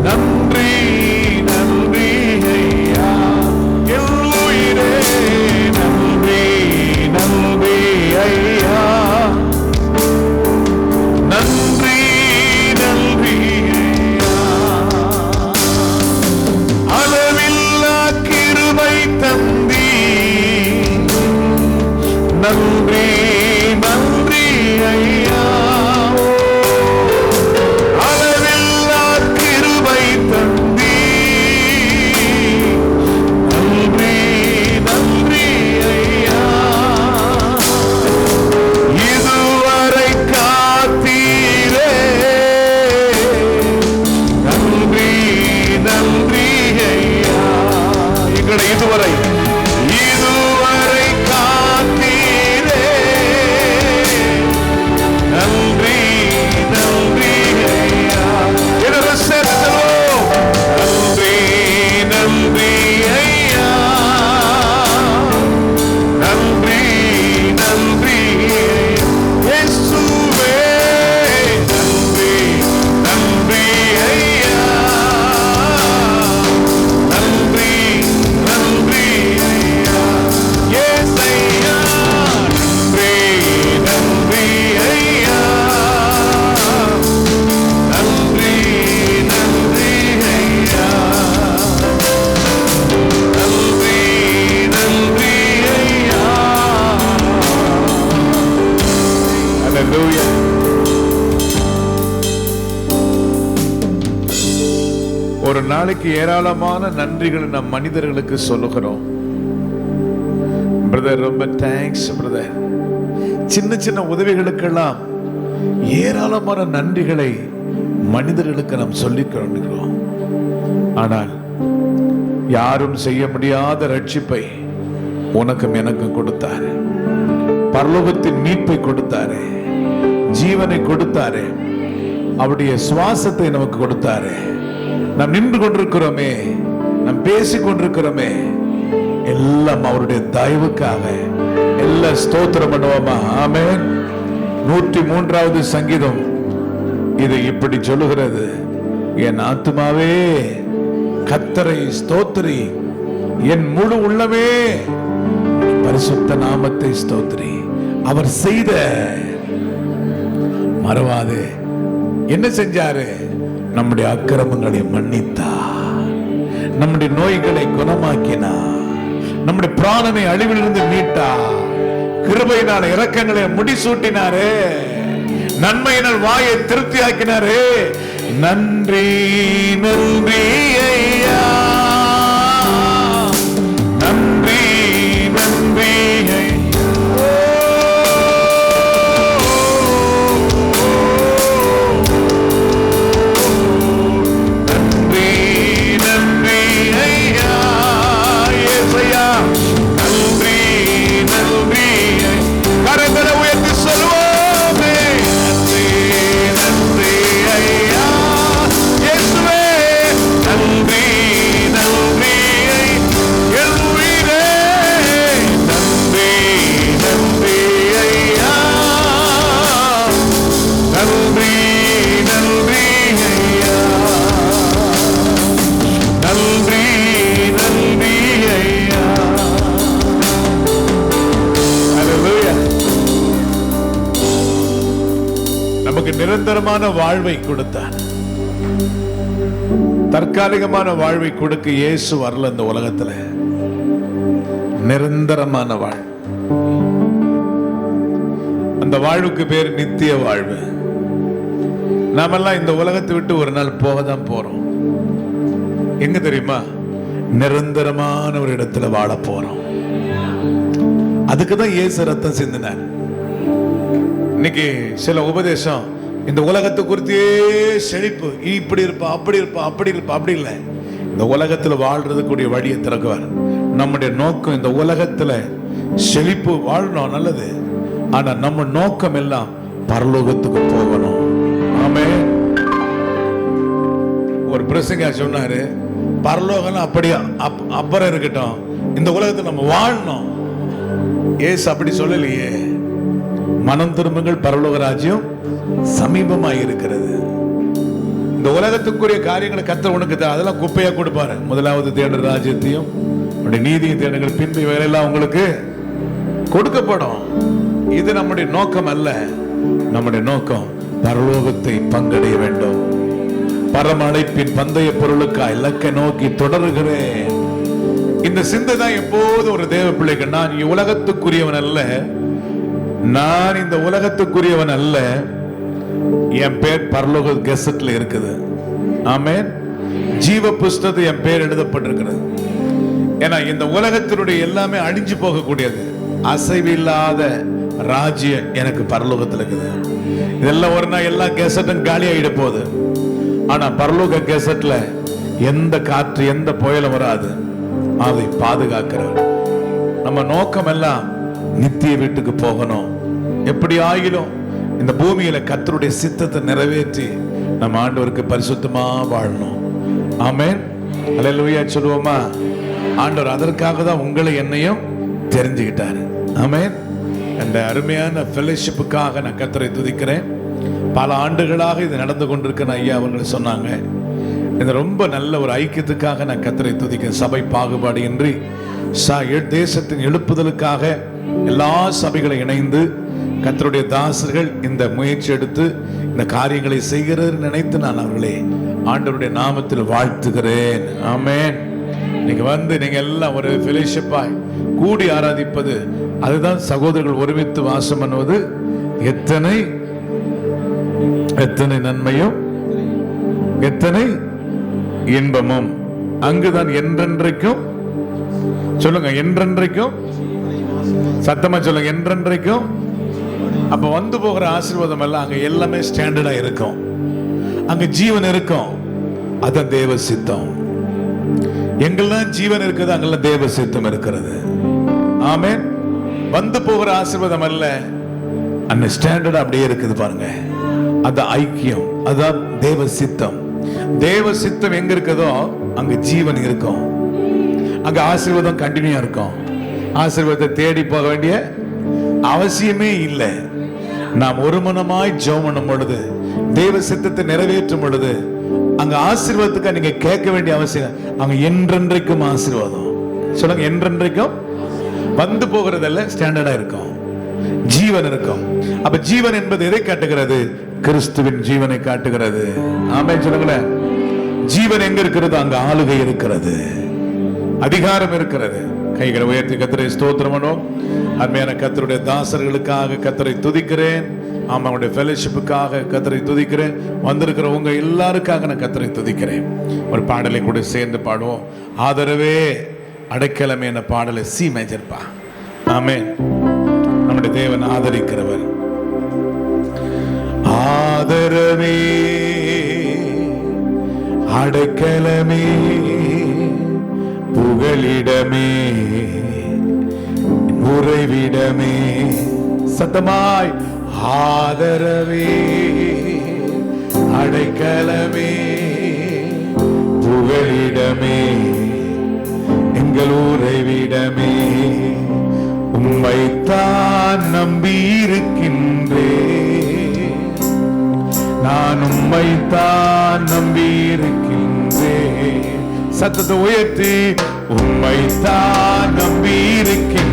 நன்றி நன்றி ஐயா என் உயிரே நன்றி நன்றி ஐயா நன்றி நன்றி ஐயா அளவில்லா கிருபை தந்தி நன்றி நன்றி ஐயா அளவில்லா கிருபை தந்தி நன்றி நன்றி ஐயா இதுவரை காத்தீரே நன்றி நன்றி ஐயா எங்களை இதுவரை காத்தீரே நன்றி நன்றி ஐயா என்னோட சேர்த்தோ நன்றி நன்றி ஐயா நன்றி நன்றி இயேசுவே நன்றி நன்றி ஐயா நன்றி நன்றி ஐயா இயேசையா நன்றி நன்றி ஐயா நன்றி நன்றி ஐயா நன்றி நன்றி ஐயா ஹல்லேலூயா. ஒரு நாளைக்கு ஏராளமான நன்றிகளை நம் மனிதர்களுக்கு சொல்லுகிறோம். பிரதர் ரொம்ப தேங்க்ஸ் பிரதர். சின்ன சின்ன உதவிகளுக்கெல்லாம் ஏராளமான நன்றிகளை மனிதர்களுக்கு நாம் சொல்லிக்கிறோம். ஆனால் யாரும் செய்ய முடியாத ரட்சிப்பை உனக்கும் எனக்கும் கொடுத்தாரு. பரலோகத்தின் மீட்பை கொடுத்தாரு, ஜீவனை கொடுத்தாரு, அவருடைய சுவாசத்தை நமக்கு கொடுத்தாரு. நாம் நின்று கொண்டிருக்கிறோமே, நாம் பேசிக் கொண்டிருக்கிறோமே, எல்லாம் அவருடைய தயவுக்காக. எல்லாம் ஸ்தோத்திரம் பண்ணுவோமா? ஆமென். 103வது சங்கீதம் இது இப்படி சொல்லுகிறது, என் ஆத்துமாவே கர்த்தரை ஸ்தோத்திரி, என் முழு உள்ளமே பரிசுத்த நாமத்தை ஸ்தோத்திரி. அவர் செய்த மறவாதே. என்ன செஞ்சாரு? நம்முடைய அக்கிரமங்களை மன்னித்தார், நம்முடைய நோய்களை குணமாக்கினார், நம்முடைய பிராணனை அழிவிலிருந்து மீட்டார், கிருபையினால் இரக்கங்களை முடிசூட்டினாரே, நன்மையினால் வாயை திருப்தியாக்கினாரே. நன்றி நன்றி ஐயா நன்றி நன்றி நிரந்தரமான வாழ்வை கொடுத்தார். தற்காலிகமான வாழ்வை கொடுக்க இயேசு வரல இந்த உலகத்துல. நிரந்தரமான வாழ்வு, அந்த வாழ்வுக்கு பேர் நித்திய வாழ்வு. நாமெல்லாம் இந்த உலகத்தை விட்டு ஒரு நாள் போக தான் போறோம். எங்க தெரியுமா? நிரந்தரமான ஒரு இடத்துல வாழ போறோம். அதுக்குதான் இயேசு ரத்தம் சிந்தினார். இன்னைக்கு சில உபதேசம் இந்த உலகத்தை குறித்தே செழிப்பு, இப்படி இருப்பா அப்படி இருப்பா அப்படி இருப்பா, அப்படி இல்லை. இந்த உலகத்துல வாழ்றதுக்குரிய வழியை திறக்குவார். நம்முடைய நோக்கம் இந்த உலகத்துல செழிப்பு வாழணும், நல்லது. ஆனா நம்ம நோக்கம் எல்லாம் பரலோகத்துக்கு போகணும். ஆமென். ஒரு பிரசங்க சொன்னாரு, பரலோகம் அப்படியே அப்புறம் இருக்கட்டும், இந்த உலகத்தை நம்ம வாழணும். ஏசு அப்படி சொல்லலையே. மனம் திரும்புங்கள், பரலோக ராஜ்யம் சமீபமாய் இருக்கிறது. இந்த உலகத்துக்குரிய காரியங்களை கர்த்தர் உனக்கு அதெல்லாம் குப்பையா கொடுப்பாரு. முதலாவது தேடுற ராஜ்யத்தையும் நீதியை தேடுங்கள், பின்பு இவைகளெல்லாம் உங்களுக்கு கொடுக்கப்படும். இது நம்முடைய நோக்கம் அல்ல. நம்முடைய நோக்கம் பரலோகத்தை பங்கடைய வேண்டும். பரம அழைப்பின் பந்தய பொருளுக்காய் இலக்கை நோக்கி தொடர்கிறேன். இந்த சிந்தை தான் எப்போது ஒரு தேவ பிள்ளைக்கு. நான் உலகத்துக்குரியவன் அல்ல, நான் இந்த உலகத்துக்குரியவன் அல்ல. என் பேர் பரலோக கெசட்ல இருக்குது. ஆமென். ஜீவ புஸ்தகத்தில் என் பேர் எழுதப்பட்டிருக்கிறது. ஏன்னா இந்த உலகத்தினுடைய எல்லாமே அழிஞ்சு போகக்கூடியது. அசைவில்லாத ராஜ்யம் எனக்கு பரலோகத்தில் இருக்குது. இதெல்லாம் ஒரு நாள் எல்லா கெசட்டும் காலி ஆகிட போகுது. ஆனா பரலோக கெசட்ல எந்த காற்று எந்த புயலும் வராது. அதை பாதுகாக்கிறவர். நம்ம நோக்கம் எல்லாம் நித்திய வீட்டுக்கு போகணும். எப்படி ஆகிலும் இந்த பூமியில கர்த்தருடைய சித்தத்தை நிறைவேற்றி நம்ம ஆண்டவருக்கு பரிசுத்தமா வாழணும். ஆமென். அல்லேலூயா சொல்லுவோமா? ஆண்டவர் அதற்காக தான் உங்களை என்னையும் தெரிஞ்சுக்கிட்டாரு. ஆமென். அந்த அருமையான ஃபெலோஷிப்புக்காக நான் கர்த்தரை துதிக்கிறேன். பல ஆண்டுகளாக இது நடந்து கொண்டிருக்க ஐயா அவர்கள் சொன்னாங்க. இந்த ரொம்ப நல்ல ஒரு ஐக்கியத்துக்காக நான் கர்த்தரை துதிக்கிறேன். சபை பாகுபாடு இன்றி தேசத்தின் எழுப்புதலுக்காக எல்லா சபைகளை இணைந்து கர்த்தருடைய தாசர்கள் இந்த முயற்சி எடுத்து இந்த காரியங்களை செய்கிறது நினைத்து நான் அவர்களே ஆண்டவருடைய நாமத்தில் வாழ்த்துகிறேன். ஆமென். நீங்க வந்து நீங்க எல்லாம் ஒரு ஃபெலோஷிப்பாய் கூடி ஆராதிப்பது, அதுதான் சகோதரர்கள் ஒருமித்து வாசம் பண்ணுவது எத்தனை எத்தனை நன்மையும் எத்தனை இன்பமும். அங்குதான் என்றென்றைக்கும் சொல்லுங்க, என்றென்றைக்கும் சத்தமா சொல்லுங்க, என்றென்றைக்கும். அப்ப வந்து போகிற ஆசீர்வாதம் எல்லாம் அங்க எல்லாமே ஸ்டாண்டர்டா இருக்கும். அங்க ஜீவன் இருக்கும். அதான் தேவ சித்தம். எங்கெல்லாம் ஜீவன் இருக்குது அங்கெல்லாம் தேவ சித்தம் இருக்கிறது. ஆமென். வந்து போகிற ஆசீர்வாதம் அல்ல, அந்த ஸ்டாண்டர்ட் அப்படியே இருக்குது பாருங்க. அது ஐக்கியம், அதான் தேவ சித்தம். தேவ சித்தம் எங்க இருக்குதோ அங்க ஜீவன் இருக்கும். அங்க ஆசீர்வாதம் கண்டினியூ இருக்கும். ஆசீர்வாதத்தை தேடி போக வேண்டிய அவசியமே இல்லை. நாம் ஒரு மனமாய் ஜெபம் பண்ணும் பொழுது, தேவ சித்தத்தை நிறைவேற்றும் பொழுது அங்க ஆசீர்வாதத்துக்கு நீங்க கேட்க வேண்டிய அவசியம். அங்க என்றென்றைக்கும் ஆசீர்வாதம். சொல்லுங்க, என்றென்றைக்கும். வந்து போகிறதல்ல, ஸ்டாண்டர்டா இருக்கும், ஜீவன் இருக்கும். அப்ப ஜீவன் என்பது எதை காட்டுகிறது? கிறிஸ்துவின் ஜீவனை காட்டுகிறது. ஆமென் சொல்லுங்களேன். ஜீவன் எங்க இருக்கிறது அங்க ஆளுகை இருக்கிறது, அதிகாரம் இருக்கிறது. கைகளை உயர்த்தி கர்த்தரை ஸ்தோத்திரம் பண்ணுவோம். அருமையான கர்த்தருடைய தாசர்களுக்காக கர்த்தரை துதிக்கிறேன். அவங்களுடைய ஃபெலோஷிப்புக்காக கர்த்தரை துதிக்கிறேன். வந்திருக்கிற உங்க எல்லாருக்காக நான் கர்த்தரை துதிக்கிறேன். ஒரு பாடலை கூட சேர்ந்து பாடுவோம். ஆதரவே அடைக்கலமே என்ற பாடலை சி மேஜர்ப்பா. ஆமென். நம்முடைய தேவன் ஆதரிக்கிறவர். ஆதரவே அடைக்கலமே புகலிடமே உறைவிடமே. சத்தமாய் ஆதரவே அடைக்கலமே புகலிடமே எங்கள் உறைவிடமே. உம்மைத்தான் நம்பியிருக்கின்றேன், நான் உம்மைத்தான் நம்பியிருக்கின்றேன். சத்தத்தை உயர்த்தி உம்மைத்தான் நம்பியிருக்கின்றேன்,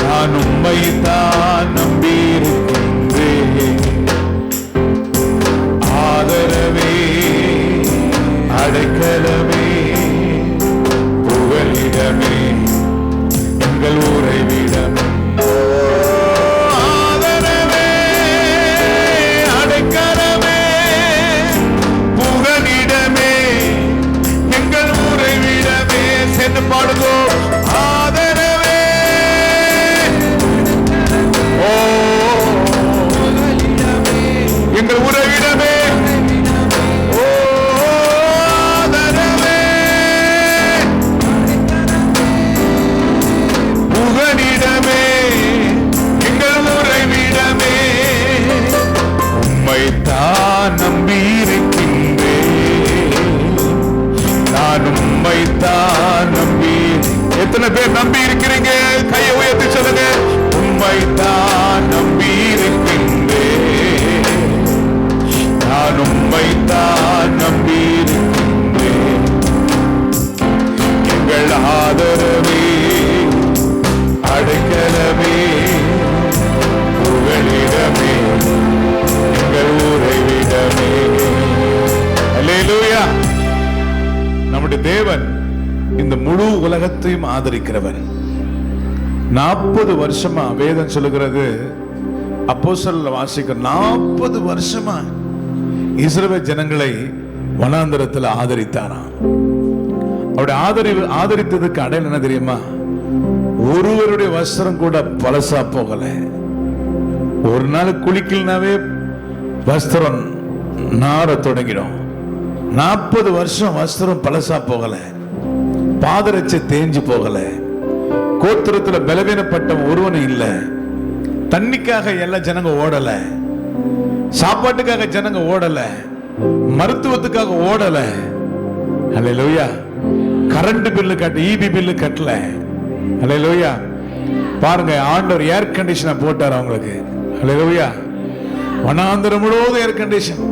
நான் உம்மைத்தான் நம்பியிருக்கின்றேன். ஆதரவே அடைக்கலமே புகலிடமே எங்கள் உறைவிடமே. ஆதரவே அடைக்கலமே புகலிடமே எங்கள் உறைவிடமே. சென்று பாடுங்கோ. ஆதரவே ஓ எங்கள் உறைவிடமே. எத்தனை பேர் நம்பி இருக்கிறீங்க? கையை உயர்த்தி சொல்லுங்க. உம்மைத்தான் நம்பி இருக்கின்றேன், உலகத்தையும் ஆதரிக்கிறவர். 40 வருஷமா வேதம் சொல்லுகிறது, அப்போஸ்தலர்ல வாசிக்கிற 40 வருஷமா இஸ்ரவேல் ஜனங்களை வனாந்தரத்தில் ஆதரித்தாராம். அவருடைய ஆதரித்ததுக்கு அடையாளம் என்ன தெரியுமா? ஒருவருடைய வஸ்திரம் கூட பழசா போகல. ஒரு நாள் குளிக்கலனாவே வஸ்திரம் நார தொடங்கிடும். 40 வருஷம் வஸ்திரம் பழசா போகல, பாதரட்சை தேஞ்சு போகல. கோத்திரத்துல பலவீனப்பட்ட ஒருவனும் இல்ல. தண்ணிக்காக எல்லா ஜனங்க ஓடல, சாப்பாட்டுக்காக ஜனங்க ஓடல, மருத்துவத்துக்காக ஓடல. அல்லேலூயா. கரண்ட் பில்லு கட்ட, ஈபி பில்லு கட்டல. அல்லேலூயா. பாருங்க, ஆண்டவர் ஏர் கண்டிஷனை போட்டார் அவங்களுக்கு. அல்லேலூயா. வனாந்தரம் முழுவதும் ஏர் கண்டிஷன்.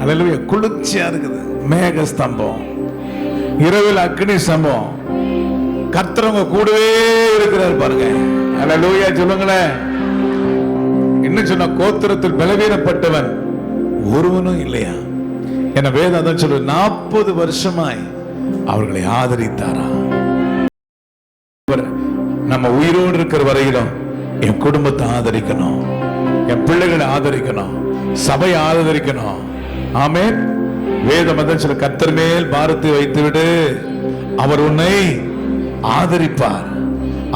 அல்லேலூயா. குளிர்ச்சியா இருக்குது. மேக ஸ்தம்பம், இரவில் அக்னி ஸ்தம்பம். கர்த்தரவங்க கூடவே இருக்கிறார் பாருங்க. அல்லேலூயா சொல்லுங்களேன். இன்னும் சொன்ன, கோத்திரத்தில் பலவீனப்பட்டவன் ஒருவனும் இல்லையா என வேதம் தான் சொல்லு. 40 வருஷமாய் அவர்களை ஆதரித்தாரா. நம்ம உயிரோடு இருக்கிற வரையிலும் என் குடும்பத்தை ஆதரிக்கணும், என் பிள்ளைகளை ஆதரிக்கணும், சபையை ஆதரிக்கணும். ஆமென். வேதம் தான் சொல்ல, கர்த்தர் மேல் பாரத்தை வைத்து விடு, அவர் உன்னை ஆதரிப்பார்.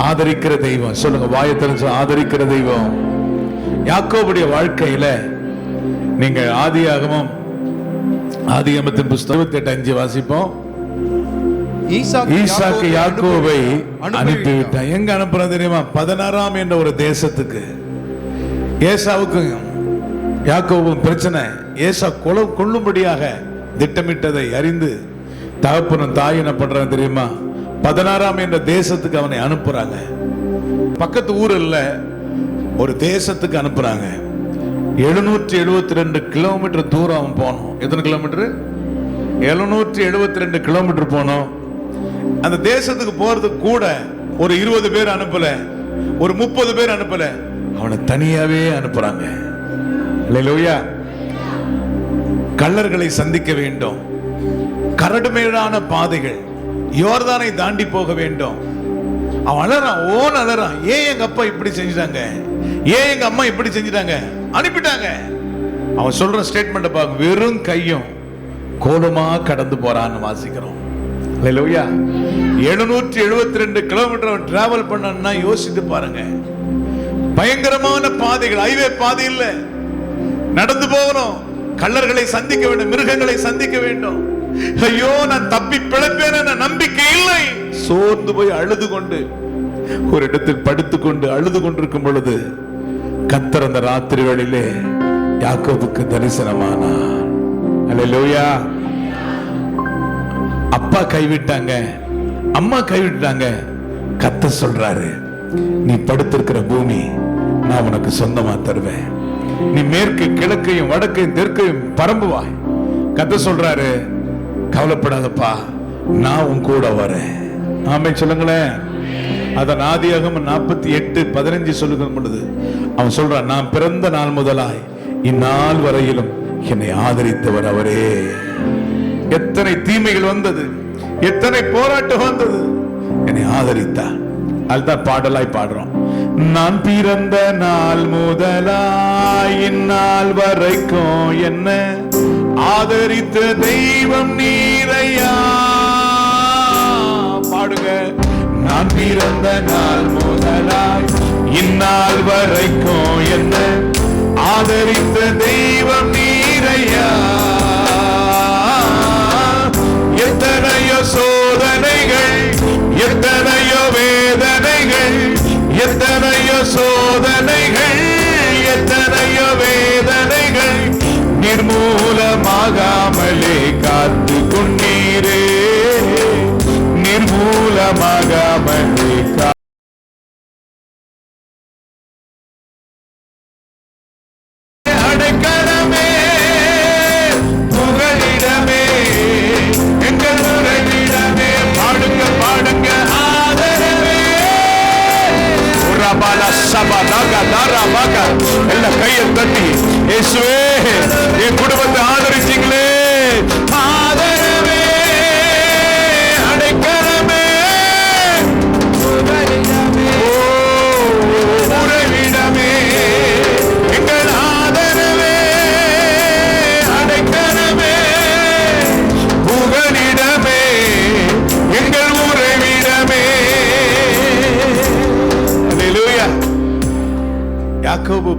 ஆதரிக்கிற தெய்வம் சொல்லுங்க, வாயத்திறந்து ஆதரிக்கிற தெய்வம். யாக்கோபுடைய வாழ்க்கையில நீங்க ஆதியாகமத்தின் புஸ்தகம் 28:5 வாசிப்போம். ஈசாக்கு யாக்கோபை அனுப்பிவிட்டான். எங்க அனுப்புறது தெரியுமா? 16 என்ற ஒரு தேசத்துக்கு. ஏசாவுக்கும் யாக்கோபும் பிரச்சனை. ஏசா கொல்லும்படியாக திட்டமிட்டதை அறிந்து தகப்பனும் தாய் என்ன பண்றாங்க தெரியுமா? 16 என்ற தேசத்துக்கு அவனை அனுப்புறாங்க. பக்கத்து ஊர் இல்ல, ஒரு தேசத்துக்கு அனுப்புறாங்க. 772 கிலோமீட்டர் தூரம் அவன் போனோம். எத்தனை கிலோமீட்டர்? 772 கிலோமீட்டர் போனோம். அந்த தேசத்துக்கு போறதுக்கு கூட ஒரு 20 பேர் அனுப்பல, ஒரு 30 பேர் அனுப்பல, அவனை தனியாவே அனுப்புறாங்க. அல்லேலூயா. கள்ளர்களை சந்திக்க வேண்டும், கரடுமேடான பாதைகள், யோர்தானை தாண்டி போக வேண்டும். அவன் அலறான், ஓன் அலறான். ஏன் எங்க அப்பா இப்படி செஞ்சிட்டாங்க, ஏன் எங்க அம்மா இப்படி செஞ்சிட்டாங்க, அனுப்பிட்டாங்க. அவன் சொல்ற ஸ்டேட்மெண்ட் பாருங்க, வெறும் கையும் கோலமா கடந்து போறான்னு வாசிக்கிறோம். அல்லேலூயா. 772 கிலோமீட்டர் அவன் டிராவல் பண்ணா யோசித்து பாருங்க. பயங்கரமான பாதைகள், ஹைவே பாதை இல்ல, நடந்து போகணும், கள்ளர்களை சந்திக்க வேண்டும், மிருகங்களை சந்திக்க வேண்டும். ஐயோ, நான் தப்பி பிழைப்பேன் நம்பிக்கை இல்லை. சோர்ந்து போய் அழுது கொண்டு ஒரு இடத்தில் படுத்துக்கொண்டு அழுது கொண்டிருக்கும் பொழுது கர்த்தர் அந்த ராத்திரி வேளையிலே யாக்கோபுக்கு தரிசனமானார். அல்லேலூயா. அப்பா கைவிட்டாங்க, அம்மா கைவிட்டாங்க. கர்த்தர் சொல்றாரு, நீ படுத்திருக்கிற பூமி நான் உனக்கு சொந்தமா தருவேன். நீ மேற்கு கிழக்கையும் வடக்கையும் தெற்கையும் பரம்புவாய். கர்த்தர் சொல்றாரு, கவலைப்படாதப்பா, நான் உன் கூட வரேன். ஆமென் சொல்லுங்களேன். அதான் ஆதியாகமம் 48:15 சொல்லுகிற பொழுது அவன் சொல்றான், நான் பிறந்த நாள் முதலாய் இந்நாள் வரையிலும் என்னை ஆதரித்தவர் அவரே. எத்தனை தீமைகள் வந்தது, எத்தனை போராட்டம் வந்தது, என்னை ஆதரித்தார். அதுதான் பாடலாய் பாடுறோம். நான் பிறந்த நாள் முதலாய் இந்நாள் வரைக்கும் என்ன ஆதரித்த தெய்வம் நீரையா. பாடுங்க. நான் பிறந்த நாள் முதலாய் இந்நாள் வரைக்கும் என்ன ஆதரித்த தெய்வம் நீரையா. எத்தனையோ சோதனைகள், எத்தனையோ வேதனைகள், எத்தனையோ சோதனைகள், எத்தனையோ வேதனைகள், நிர்மூலமாகாமலே காத்து கொண்டீரே, நிர்மூலமாகாமலே அடைக்கலமே, புகழிடமே, எங்கள் உறைவிடமே. பாடுங்க பாடுங்க ஆதரவே. எல்லா கையை தட்டி, இயேசுவே என் குடும்பத்தை ஆதரிச்சீங்களே, ஆதரவே, அடைக்கலமே,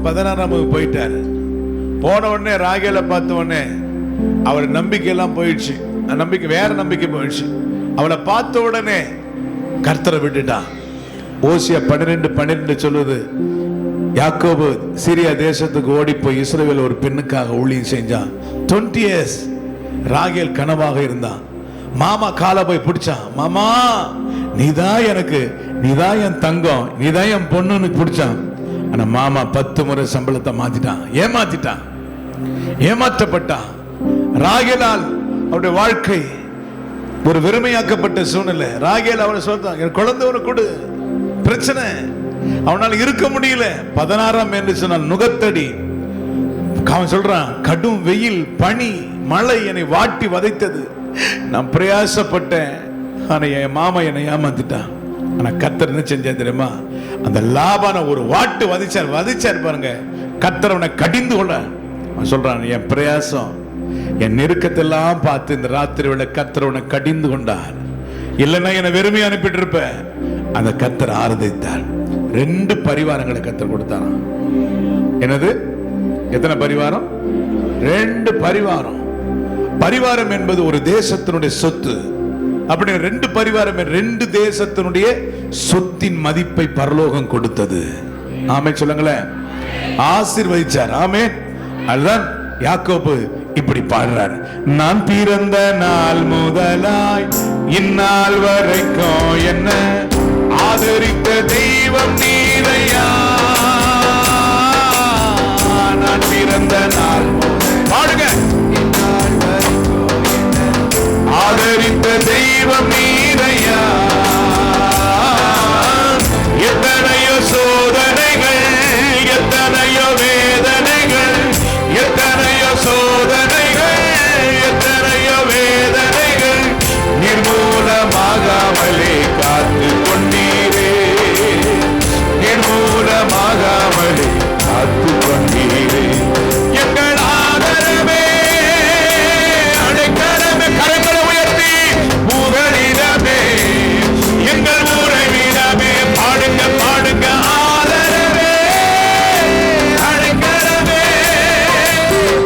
16ஆம் வகுப்பு போயிட்டாரு. போன உடனே ராகேலை பார்த்த உடனே அவர் நம்பிக்கையெல்லாம் போயிடுச்சு. நம்பிக்கை வேற நம்பிக்கை போயிடுச்சு. அவளை பார்த்த உடனே கர்த்தரை விட்டுட்டான். ஓசியா 12:12 சொல்லுது, யாக்கோபு சிரியா தேசத்துக்கு ஓடி போய் இஸ்ரவேல் ஒரு பெண்ணுக்காக ஊழியம் செஞ்சான். 20 years ராகேல் கனவாக இருந்தான். மாமா காலை போய் பிடிச்சான். மாமா நீதான் எனக்கு, நீதான் என் தங்கம், நீதான் என் பொண்ணுன்னு பிடிச்சான். ஆனா மாமா 10 முறை சம்பளத்தை மாத்திட்டான். ஏமாற்றப்பட்டான். ராகேலால் அவருடைய வாழ்க்கை ஒரு வெறுமையாக்கப்பட்ட சூழ்நிலை. ராகேல் அவனை சொல்றான், என் குழந்தை உனக்கு கொடு. பிரச்சனை, அவனால இருக்க முடியல. 16ஆம் என்று சொன்னால் நுகத்தடி. அவன் சொல்றான், கடும் வெயில், பனி, மழை என்னை வாட்டி வதைத்தது. நான் பிரயாசப்பட்டேன், ஆனா என் மாமா என்னை ஏமாத்திட்டான். ஆனா கர்த்தர் என்ன செஞ்சா தெரியுமா? அந்த லாபான ஒரு வாட்டு வதிச்சார் பாருங்க. கர்த்தர் அவனை கடிந்து கொள்ள அவன் சொல்றான், என் பிரயாசம், என் நெருக்கத்தெல்லாம் பார்த்து இந்த ராத்திரி வேளை கர்த்தர் அவனை கடிந்து கொண்டார். இல்லைன்னா என்னை வெறுமையை அனுப்பிட்டு இருப்ப. அந்த கர்த்தர் ஆராதித்தார். 2 பரிவாரங்களை கர்த்தர் கொடுத்தாராம். என்னது? எத்தனை பரிவாரம்? 2 பரிவாரம். பரிவாரம் என்பது ஒரு தேசத்தினுடைய சொத்து. அப்படி 2 பரிவாரம், 2 தேசத்தினுடைய சொத்தின் மதிப்பை பரலோகம் கொடுத்தது. ஆமே சொல்லுங்களேன். ஆசீர்வதிச்சார். ஆமே. அதுதான் யாக்கோபு இப்படி பாடுறார், நான் பிறந்த நாள் முதலாய் இந்நாள் வரைக்கும் என்ன ஆதரித்த தெய்வம் நீரையா. நான் பிறந்த நாள் பாடுங்க, ஆதரித்த தெய்வம் நீரையா. எத்தனையோ சோதனைகள், எத்தனையோ வேதனைகள், எத்தனையோ சோதனைகள், எத்தனையோ வேதனைகள், நிர்மூலமாகாமலே காத்து கொண்டீரே, நிர்மூலமாகாமலே காத்து கொண்டீரே. எங்கள் ஆதரவே, அடைக்கலமே, கரங்களை உயர்த்தி புகழிடமே, எங்கள் உறைவிடமே. பாடுங்க பாடுங்க, ஆதரவே, அடைக்கலமே,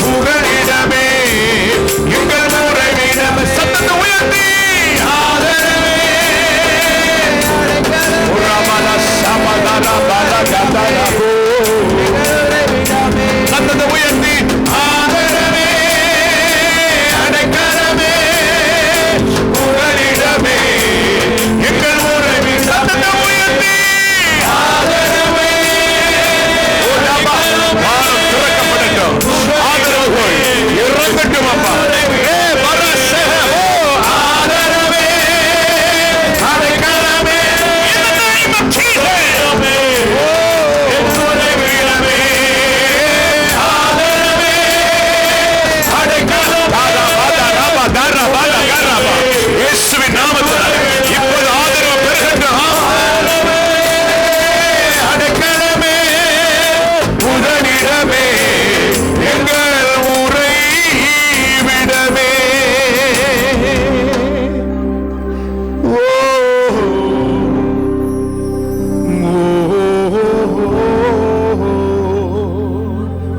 புகழிடமே, எங்கள் உறைவிடமே. சத்தத்தை உயர்த்தி ஆதரவே, உரமல சமதர பலகதரபோ. சத்தத்தை உயர்த்தி ஆதரவே, அடைக்கலமே, புகழிடமே, எங்கள் உறைவிடமே. சத்தத்தை உயர்த்தி ஆதரவே. வானம் திறக்கப்படட்டும், ஆதரவுகள் இறங்கட்டும் அப்பா. ஆதரவே, அடைக்கலமே, இயேசுவின் நாமத்தில் இப்போது ஆதரவு பெறுகின்றோம். அடைக்கலமே, உதவிடமே, எங்கள் உறைவிடமே.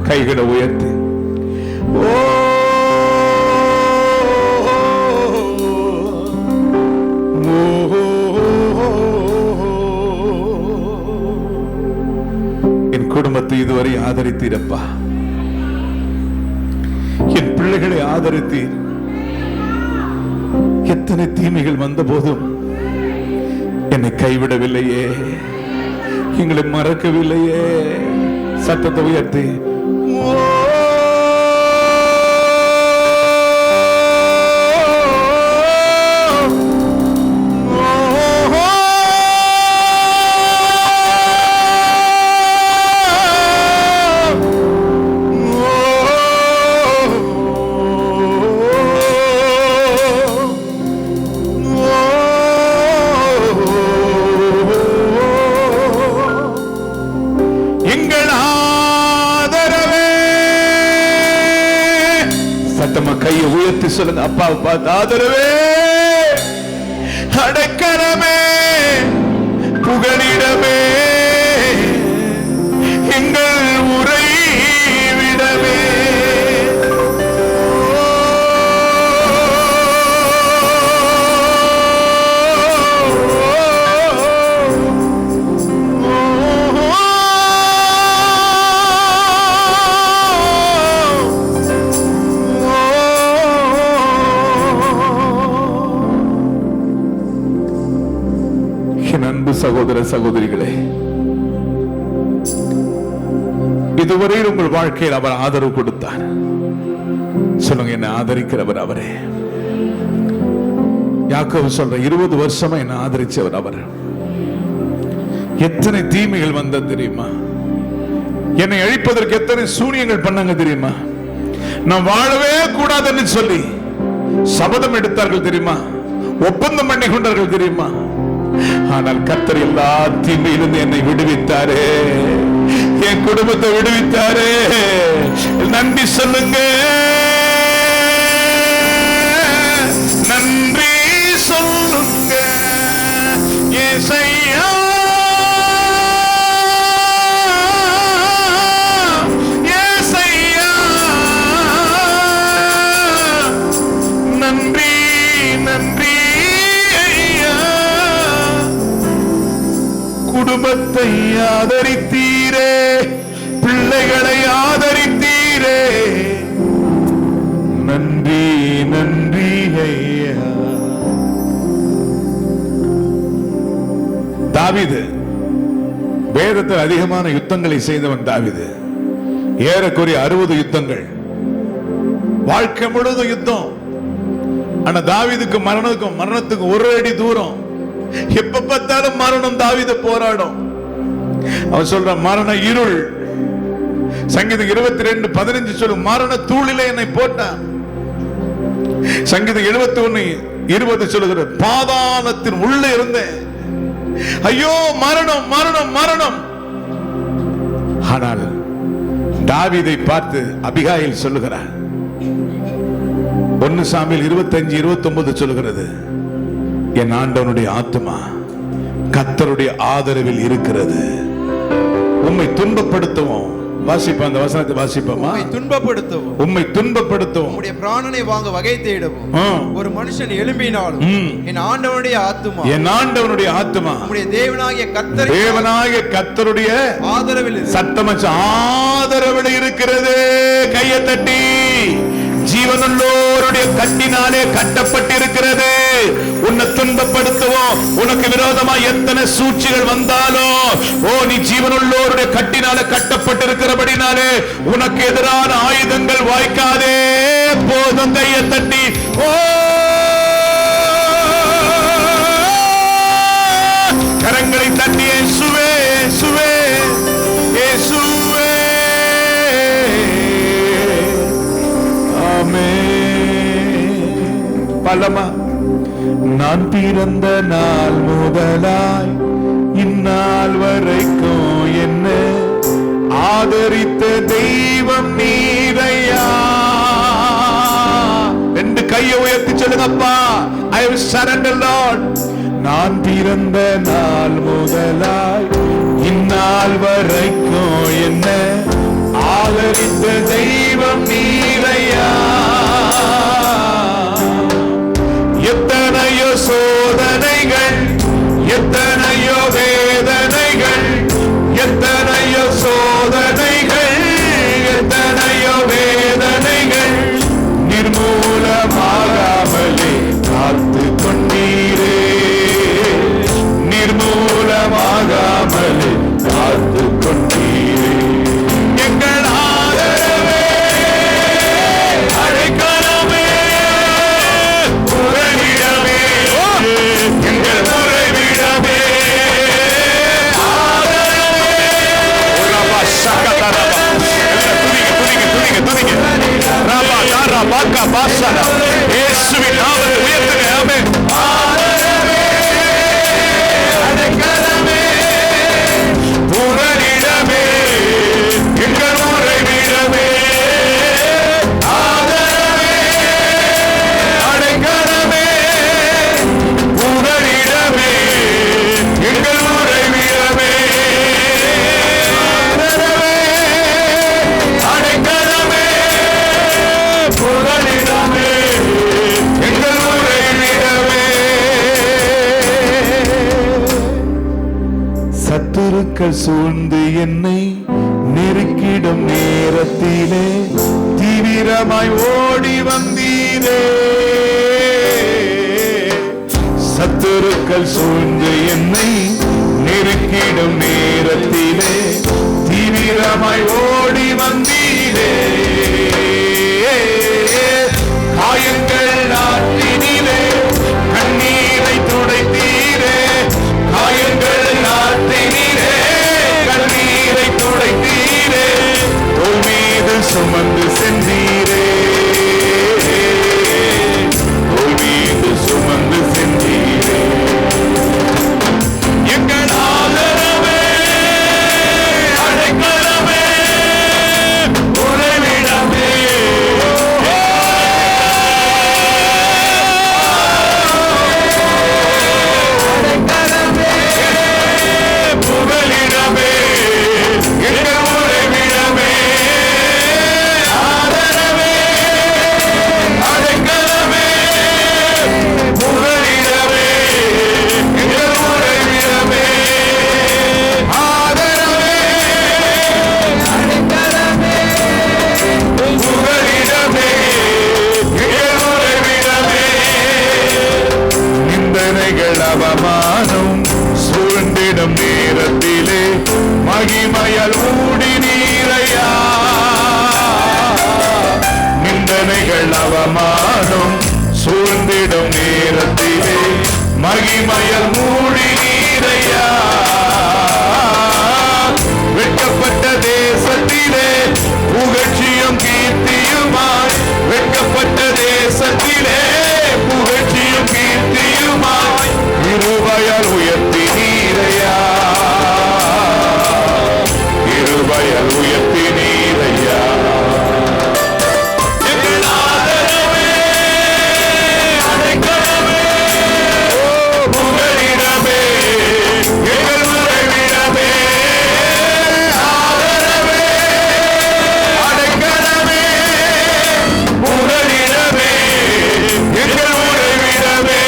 கைகளை உயர்த்தி என் குடும்பத்தை இதுவரை ஆதரித்தீரப்பா, என் பிள்ளைகளை ஆதரித்தீர். எத்தனை தீமைகள் வந்த போதும் என்னை கைவிடவில்லையே, எங்களை மறக்கவில்லையே. சத்தத்தை உயர்த்தி கையை உயர்த்தி சொல்லுங்க, அப்பா பார்த்து ஆதரவே, அடைக்கலமே, புகழிடமே, எங்கள் உறைவிடமே. அன்பு சகோதர சகோதரிகளே, இதுவரை உங்கள் வாழ்க்கையில் அவர் ஆதரவு கொடுத்தார். சொல்லுங்க, என்ன ஆதரிக்கிறவர் அவரே. யாக்கோபு சொல்ற 20 வருஷமா என்ன ஆதரிச்சவர் அவர். எத்தனை தீமைகள் வந்த தெரியுமா? என்னை அழிப்பதற்கு எத்தனை சூனியங்கள் பண்ணாங்க தெரியுமா? நான் வாழவே கூடாதுன்னு சொல்லி சபதம் எடுத்தார்கள் தெரியுமா? ஒப்பந்தம் பண்ணி கொண்டார்கள் தெரியுமா? ஆனால் கர்த்தர் எல்லா தீமையிலிருந்து என்னை விடுவித்தாரே, என் குடும்பத்தை விடுவித்தாரே. நன்றி சொல்லுங்க, நன்றி சொல்லுங்க ஏசையா, ஏசையா. நன்றி நன்றி. குடும்பத்தை ஆதரித்தீரே, பிள்ளைகளை ஆதரித்தீரே, நன்றி நன்றி ஐயா. தாவீது வேதத்தில் அதிகமான யுத்தங்களை செய்தவன். தாவீது ஏறக்குறைய 60 யுத்தங்கள், வாழ்க்கை முழுவதும் யுத்தம். ஆனா தாவீதுக்கு மரணத்துக்கு ஒரு அடி தூரம். எப்ப பார்த்தாலும் மரணம் தாவீது போராடும். அவன் சொல்ற மரண இருள். சங்கீதம் 22:15 சொல்லும், மரண தூளிலே என்னை போட்டான். சங்கீதம் 71:20 சொல்லுகிற, பாதாளத்தின் உள்ளே இருந்தேன், ஐயோ மரணம் மரணம் மரணம். ஆனால் தாவீதை பார்த்து அபிகாயில் சொல்லுகிறார், 1 சாமுவேல் 25:29 சொல்லுகிறது, என் ஆண்டவனுடைய ஆத்துமா கர்த்தருடைய ஆதரவில் இருக்கிறது. உம்மை துன்பப்படுத்துவோம். வாசிப்போம், அந்த வசனத்தை வாசிப்போமா? துன்பப்படுத்துவோம், உம்மை துன்பப்படுத்துவோம், உம்முடைய பிராணனை வாங்க வகை தேடுவோம். ஒரு மனுஷன் எழும்பினாலும் என் ஆண்டவனுடைய ஆத்துமா, என் ஆண்டவனுடைய ஆத்துமா உம்முடைய தேவனாகிய கர்த்தருடைய ஆதரவில், சத்தமச்ச ஆதரவில் இருக்கிறது. கையை தட்டி, ஜீவனுள்ளோருடைய கட்டினாலே கட்டப்பட்டிருக்கிறது. உன்னை துன்பப்படுத்துவோம், உனக்கு விரோதமா எத்தனை சூழ்ச்சிகள் வந்தாலும், நீ ஜீவனுள்ளோருடைய கட்டினாலே கட்டப்பட்டிருக்கிறபடினாலே உனக்கு எதிரான ஆயுதங்கள் வாய்க்காதே. போதும். கையை தட்டி கரங்களை தட்டி இயேசுவே இயேசுவே இயேசுவே. பலமா நான் பிறந்த நாள் முதலாய் இந்நாள் வரைக்கும் என்ன ஆதரித்த தெய்வம் நீரையா. 2 கையை உயர்த்தி சொல்லுங்கப்பா, I will surrender Lord. நான் பிறந்த நாள் முதலாய் இந்நாள் வரைக்கும் என்ன ஆதரித்த தெய்வம் நீரையா. எத்தனையோ சோதனைகள், எத்தனையோ வேதனைகள், எத்தனையோ சோதனைகள், எத்தனையோ வேதனைகள், நிர்மூலமாகாமலே காத்து கொண்டீரே, நிர்மூலமாகாமலே காத்து கொண்டீரே. எங்கள் ஆதரவே, அடைக்கலமே, உறைவிடமே, எங்கள் உறைவிடமே, ஆதரவே. ரபா சகதரபா, துதிங்க ரபா தாரா பாக்கா பாசன, இயேசுவின் நாமத்தை உயர்த்துங்க. ஆமென். ஆதரவே, அடைக்கலமே, உறைவிடமே, எங்கள் உறைவிடமே, ஆதரவே, அடைக்கலமே, உறைவிடமே, எங்கள் உறைவிடமே, ஆதரவே. சத்துருக்கள் சூழ்ந்து என்னை நெருக்கிடும் நேரத்திலே தீவிரமாய் ஓடி வந்தீரே. சத்துருக்கள் சூழ்ந்து என்னை நெருக்கிடும் நேரத்திலே தீவிரமாய் ஓடி வந்தீரே. காயங்கள் நாட்டினிலே கண்ணீரை துடைத்தீரே. காயங்கள் நாட்டினிலே கண்ணீரை துடைத்தீரே. தோள் மீது சுமந்து சென்றீரே. தோள் மீது சுமந்து சென்றீரே. எங்கள் ஆதரவே அடைக்கலமே உறைவிடமே. புகலிடமே எங்கள் உறைவிடமே. ஆதரவே அடைக்கலமே புகலிடமே எங்கள் உறைவிடமே. ஆதரவே அடைக்கலமே புகலிடமே எங்கள் உறைவிடமே. நிந்தனைகள் அவமானம் சூழ்ந்திடும் நேரத்திலே மகிமையால் மூடி நீரையா. நிந்தனைகள் அவமானம் சூழ்ந்திடும் நேரத்திலே மகிமையால் மூடி நீரையா. வெட்கப்பட்ட தேசத்திலே புகழ்ச்சியும் கீர்த்தியுமாய். வெட்கப்பட்ட தேசத்திலே புகழ்ச்சியும் கீர்த்தியுமாய் கிருபையால் உயர்த்தி நீரையா. கிருபையால் உயர்த்தி நீரையா. எங்கள் ஆதரவே அடைக்கலமே புகலிடமே எங்கள் உறைவிடமே. ஆதரவே அடைக்கலமே புகலிடமே எங்கள் உறைவிடமே.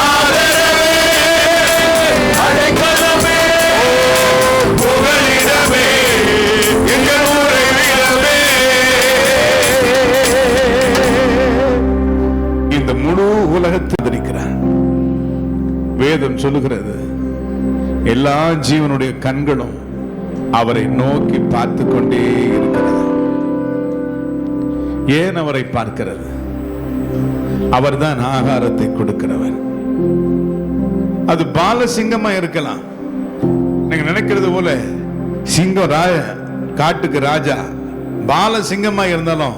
ஆதரவே அடைக்கலமே புகலிடமே எங்கள் உறைவிடமே. இந்த முழு உலகத்தில் இருக்கிறான். வேதம் சொல்லுகிறது எல்லா ஜீவனுடைய கண்களும் அவரை நோக்கி பார்த்து கொண்டே இருக்கிறது. ஏன் அவரை பார்க்கிறது? அவர்தான் ஆகாரத்தை கொடுக்கிறவர். அது பாலசிங்கமா இருக்கலாம். நீங்க நினைக்கிறது போல சிங்கம் காட்டுக்கு ராஜா பாலசிங்கமா இருந்தாலும்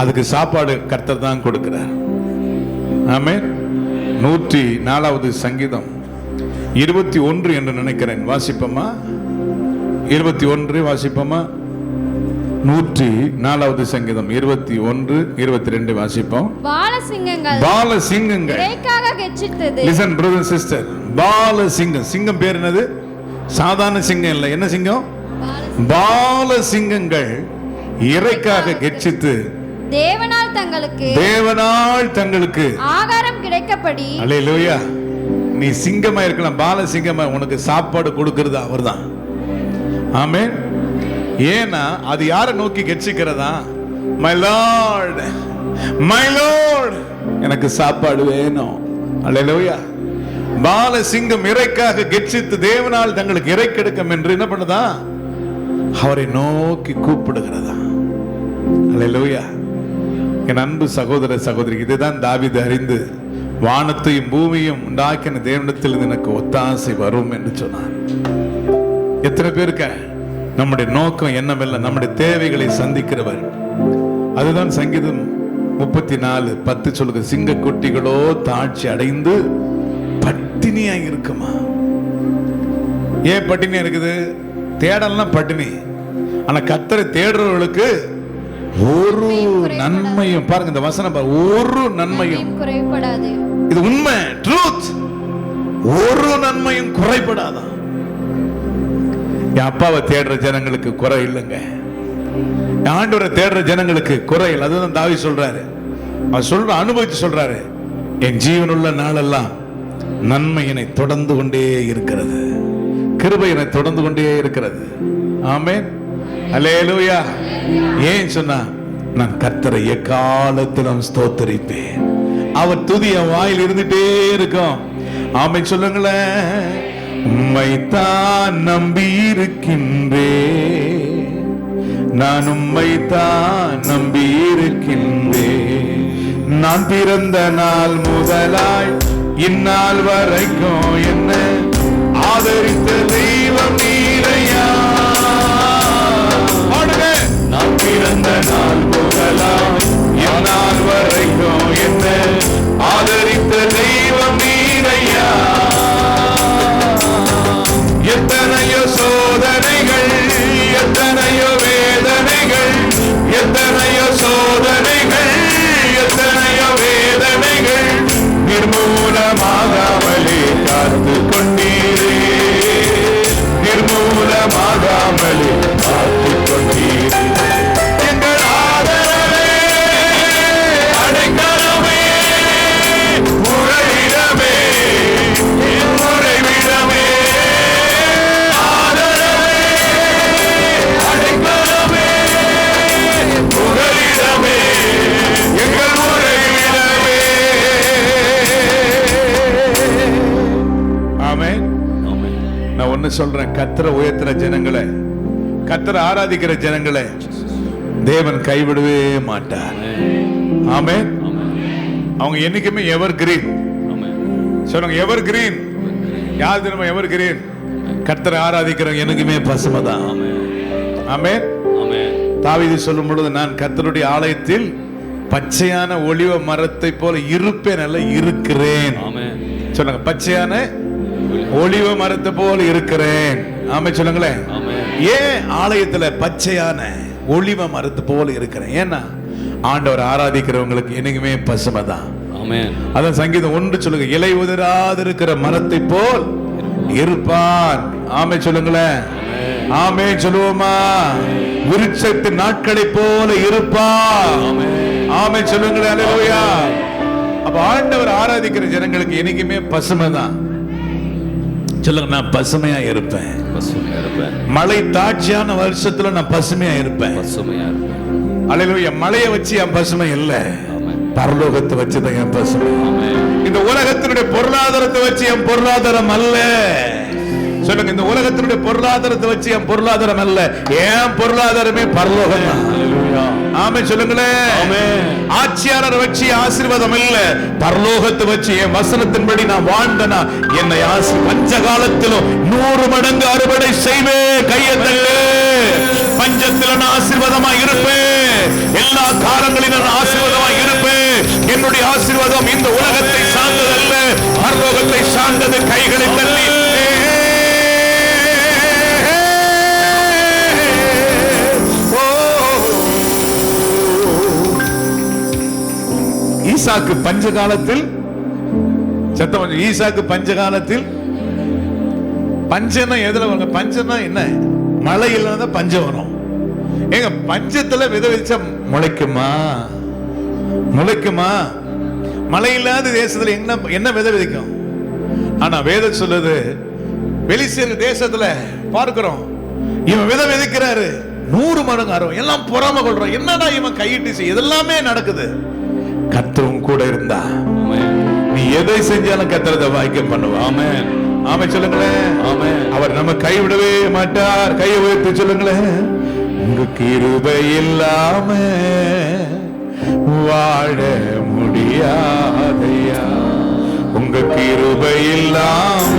அதுக்கு சாப்பாடு கர்த்தர் தான் கொடுக்கிறார். ஆமென். 104வது சங்கீதம் 21 என்று நினைக்கிறேன். வாசிப்போமா? 21 வாசிப்போமா? 104வது சங்கீதம் 21 22 வாசிப்போம். பாலசிங்கங்கள் இரைக்காக கெர்ச்சித்தது. Listen brother and sister, Balasingham. சிங்கம் பேர் என்னது? சாதாரண சிங்கம் இல்லை. என்ன சிங்கம்? பாலசிங்கங்கள் இரைக்காக கெர்ச்சித்து தேவனால் தங்களுக்கு ஆகாரம் கிடைக்கப்படி. அல்லேலூயா. நீ சிங்கமா இருக்கலாம், பாலசிங்கமா, உனக்கு சாப்பாடு கொடுக்கிறது அவர்தான். ஆமென். ஏன்னா அது யாரை நோக்கி கெர்ச்சிக்கிறதா? மை லார்ட், மை லார்ட், எனக்கு சாப்பாடு வேணும். அல்லேலூயா. பாலசிங்கம் இரைக்காக கெர்ச்சித்து தேவனால் தங்களுக்கு இரை கிடைக்கும் என்று என்ன பண்ணுதா? அவரை நோக்கி கூப்பிடுகிறதா. அல்லேலூயா. என் அன்பு சகோதர சகோதரி, இதுதான் தாவீது அறிந்து வானத்தையும் பூமியும் உண்டாக்கின தேவனிடத்தில் எனக்கு ஒத்தாசை வரும் என்று சொன்னார். எத்தனை பேருக்கு நம்முடைய நோக்கம் என்னவெல்லாம்? நம்முடைய தேவைகளை சந்திக்கிறவர். அதுதான் சங்கீதம் 34:10 சொல்லுங்க. சிங்க குட்டிகளோ தாட்சி அடைந்து பட்டினியா இருக்குமா? ஏன் பட்டினியா இருக்குது? தேடலாம் பட்டினி. ஆனா கர்த்தரை தேடுறவர்களுக்கு ஒரு நன்மையும், பாருங்க இந்த வசனம் பாருங்க, ஒரு நன்மையும் குறைபடாது. இது உண்மை, ட்ரூத். ஒரு நன்மையும் குறைபடாதான். என் அப்பாவை தேடுற ஜனங்களுக்கு குறை இல்லைங்க. ஆண்டவரை தேடுற ஜனங்களுக்கு குறை இல்லை. அதுதான் தாவீது சொல்றாரு. அவர் சொல்ற அனுபவிச்சு சொல்றாரு, என் ஜீவனுள்ள நாளெல்லாம் நன்மை என்னை தொடர்ந்து கொண்டே இருக்கிறது, கிருபை என்னை தொடர்ந்து கொண்டே இருக்கிறது. ஆமென், அல்லேலூயா. ஏன் சொன்னா, நான் கர்த்தரை எக்காலத்திலும் ஸ்தோத்தரிப்பேன். அவர் துதி என் வாயில் இருந்துட்டே இருக்கும். ஆமென் சொல்லுங்களேன். உம்மைத்தான் நம்பி இருக்கின்றேன், நான் உம்மைத்தான் நம்பி இருக்கின்றேன். நான் பிறந்த நாள் முதலாய் இந்நாள் வரைக்கும் என்ன ஆதரித்த தெய்வம் நீரையா. நான் பிறந்த நாள் முதலாய் இந்நாள் வரைக்கும் என்ன ஆதரித்த தெய்வம் நீரையா. எத்தனையோ சோதனைகள், எத்தனையோ வேதனைகள், எத்தனையோ சோதனைகள், எத்தனையோ வேதனைகள் நிர்மூலமாகாமலே காத்து கொண்டீரே, நிர்மூலமாகாமலே காத்து கொண்டீரே. எங்கள் ஆதரவே, அடைக்கலமே, உறைவிடமே, என் உறைவிடமே. ஆதரவே, அடைக்கலமே, உறைவிடமே, எங்கள் உறைவிடமே. ஆமென். நான் ஒண்ணு சொல்றேன், கர்த்தரை உயர்த்துற ஜனங்களை, கர்த்தரை ஆராதிக்கிற ஜனங்களை தேவன் கைவிடவே மாட்டார். ஆமென். அவங்க என்னைக்குமே எவர் கிரீன். சொல்லுங்க, எவர் கிரீன். யார் தினமும் எவர் கிரீன்? கர்த்தரை ஆராதிக்கிறவங்க என்னைக்குமே பசுமைதான். ஆமென். தாவீது சொல்லும் பொழுது, நான் கர்த்தருடைய ஆலயத்தில் பச்சையான ஒலிவ மரத்தை போல இருப்பேன், அல்ல இருக்கிறேன். சொல்லுங்க, பச்சையான ஒலிவ மரத்தை போல இருக்கிறேன். ஆமே சொல்லுங்களேன். ஏன் ஆலயத்துல பச்சையான ஒலிவ மரத்தை போல இருக்கிறேன்? ஏன்னா ஆண்டவர் ஆராதிக்கிறவங்களுக்கு என்னைக்குமே பசுமை தான். அதான் சங்கீதம் 1 சொல்லுங்க, இலை உதிராது இருக்கிற மரத்தை போல் இருப்பான். ஆமே சொல்லுங்களேன். ஆமே சொல்லுவோமா? விருட்சத்து நாட்களை போல இருப்பான். ஆமே சொல்லுங்களேன். அல்லேலூயா. அப்ப ஆண்டவர் ஆராதிக்கிற ஜனங்களுக்கு என்னைக்குமே பசுமை தான். சொல்லுங்க, நான் பசுமையா இருப்பேன். மழை தாட்சியான வருஷத்துல நான் பசுமையா இருப்பேன். அல்லேலூயா. மழையை வச்சு என் பசுமை இல்ல, பரலோகத்தை வச்சுதான் என் பசுமை. இந்த உலகத்தினுடைய பொருளாதாரத்தை வச்சு என் பொருளாதாரம் அல்ல. சொல்லுங்க, இந்த உலகத்தினுடைய பொருளாதாரத்தை வச்சு என் பொருளாதாரம் அல்ல, என் பொருளாதாரமே பரலோகம் தான். ஆமே சொல்லுங்களேன். ஆட்சியாளரை வச்சு ஆசீர்வாதம் இல்ல, பரலோகத்தை வச்சு என் வசனத்தின்படி நான் வாழ்ந்தனா என்னை பஞ்ச காலத்திலும் 100 மடங்கு அறுவடை செய்வேன். கையத்தல்ல. பஞ்சத்தில் நான் ஆசீர்வாதமா இருப்பேன், எல்லா காலங்களிலும் நான் ஆசீர்வாதமா இருப்பேன். என்னுடைய ஆசீர்வாதம் இந்த உலகத்தை சார்ந்ததல்ல, பரலோகத்தை சார்ந்தது. கைகளை தள்ளி ஈசாக்கு பஞ்சகாலத்தில், சத்தம், ஈசாக்கு பஞ்சகாலத்தில், பஞ்சம்னா எதுல வரும்? பஞ்சம்னா என்ன? மழை இல்லாத பஞ்சம் வரும். ஏங்க, பஞ்சத்துல விதை விதைச்சா முளைக்குமா? முளைக்குமா? மழை இல்லாத தேசத்துல என்ன விதை விதைக்கும்? ஆனா வேதம் சொல்லுது, வெளிசேல் தேசத்துல பார்க்கிறோம், இவன் விதை விதைக்கிறாரு, 100 மடங்கு அறுவடை. எல்லாம் பொறாம கொள்றோம், என்னடா இவன் கையிட்டு செய்ய. இதெல்லாமே நடக்குது. கர்த்தரும் கூட இருந்தா நீ எதை செஞ்சாலும் கர்த்தரை வாய்க்கம் பண்ணுவான். ஆமென். ஆமே சொல்லுங்களேன். ஆமென். அவர் நம்ம கைவிடவே மாட்டார். கையை உயர்த்தி சொல்லுங்களேன். உங்க கிருபை இல்லாம வாழ முடியாதையா, உங்க கிருபை இல்லாம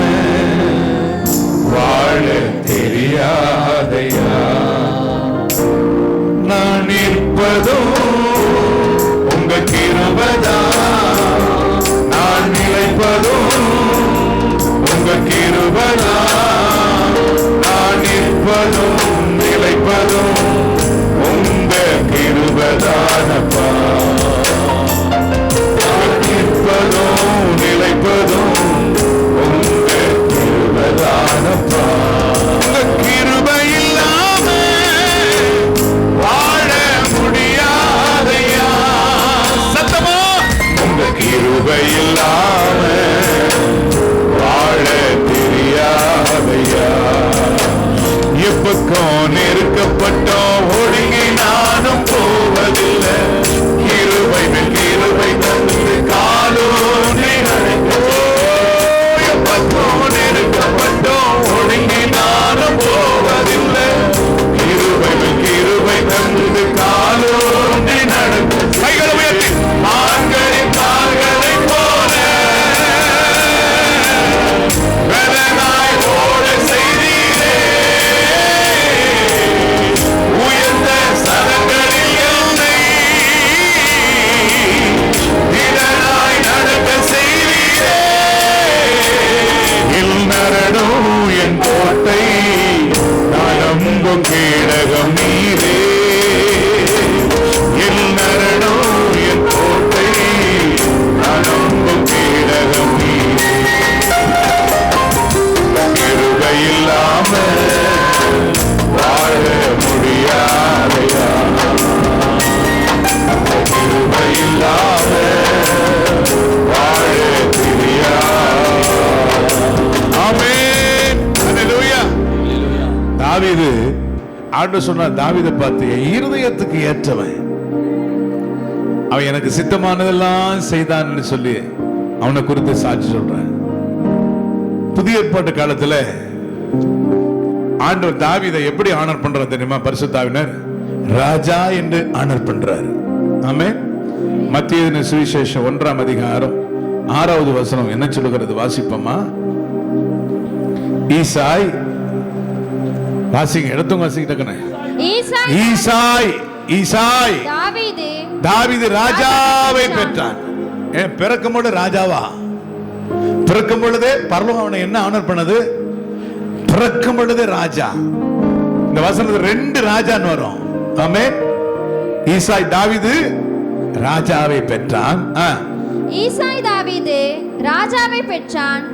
வாழ தெரியாதையா. நான் நிற்பதும் உங்க கிருபைதான், நான் நிலைப்பதும் உங்க கிருபைதான், நான் நிற்பதும் நிலைப்பதும் உங்க கிருபைதானப்பா. நிற்பதும் நிலைப்பதும் உங்க கிருபைதானப்பா. உங்க கிருபை இல்லாம வாழ முடியாதையா. சத்தமா, உங்க கிருபை இல்லாம வாழ தெரியாதையா. பக்கம் நெருக்கப்பட்டோம், ஒடுங்கி நானும் போவதில்லை. கிருபை மேல் கிருபை தந்து காலோனை பக்கம் நெருக்கப்பட்டோம், ஒடுங்கி நானும் போவதில்லை. கிருபை மேல் கிருபை தந்து காலோனை நடக்கும். கைகளை உயர்த்தி ஆண்களின் கால்களை போல வெள்ளனாய் ஓட செய்தீரே. உயர்ந்த ஸ்தலங்களில் என்னை திடனாய் நடக்க செய்தீரே. என் நரடும் என் கோட்டை, நான் நம்பும் கேடகம் நீரே. என் நரடும் என் கோட்டை, நான் நம்பும் கேடகம் நீரே. கிருபை இல்லாம வாழ முடியாதையா, கிருபை இல்லாம வாழ தெரியாது. ஆமென், ஹல்லேலூயா. தாவீது, ஆண்டவர் சொன்னார் தாவீதை பார்த்து, என் இருதயத்துக்கு ஏற்றவன், அவன் எனக்கு சித்தமானதெல்லாம் செய்தான்னு சொல்லி அவனை குறித்து சாட்சி சொல்றேன். புதிய ஏற்பாட்டு காலத்துல ஆண்டவர் தாவீதை எப்படி ஆனர் பண்றார் தெரியுமா? பரிசுத்தாவினர் ராஜா என்று ஆனர் பண்றாரு. ஆமென். மத்தேயு சுவிசேஷம் 1ஆம் அதிகாரம் 6வது வசனம் என்ன சொல்லுகிறது? வாசிப்போமா? ஈசாய், வாசிங்க, எடுத்து வாசிக்கிட்டே. ஈசாய் ஈசாய் தாவீது ராஜாவை பெற்றான். பிறக்கும் பொழுது ராஜாவா? பிறக்கும் பொழுதே பரலோகம் அவனை என்ன ஆனர் பண்ணது? பிறக்கும் பொழுதே ராஜா. இந்த வசனத்துல 2 ராஜான்னு வரும். ஆமென். ஈசாய் தாவீது ராஜாவை பெற்றான். ஈசாய் தாவீது ராஜாவை பெற்றான்.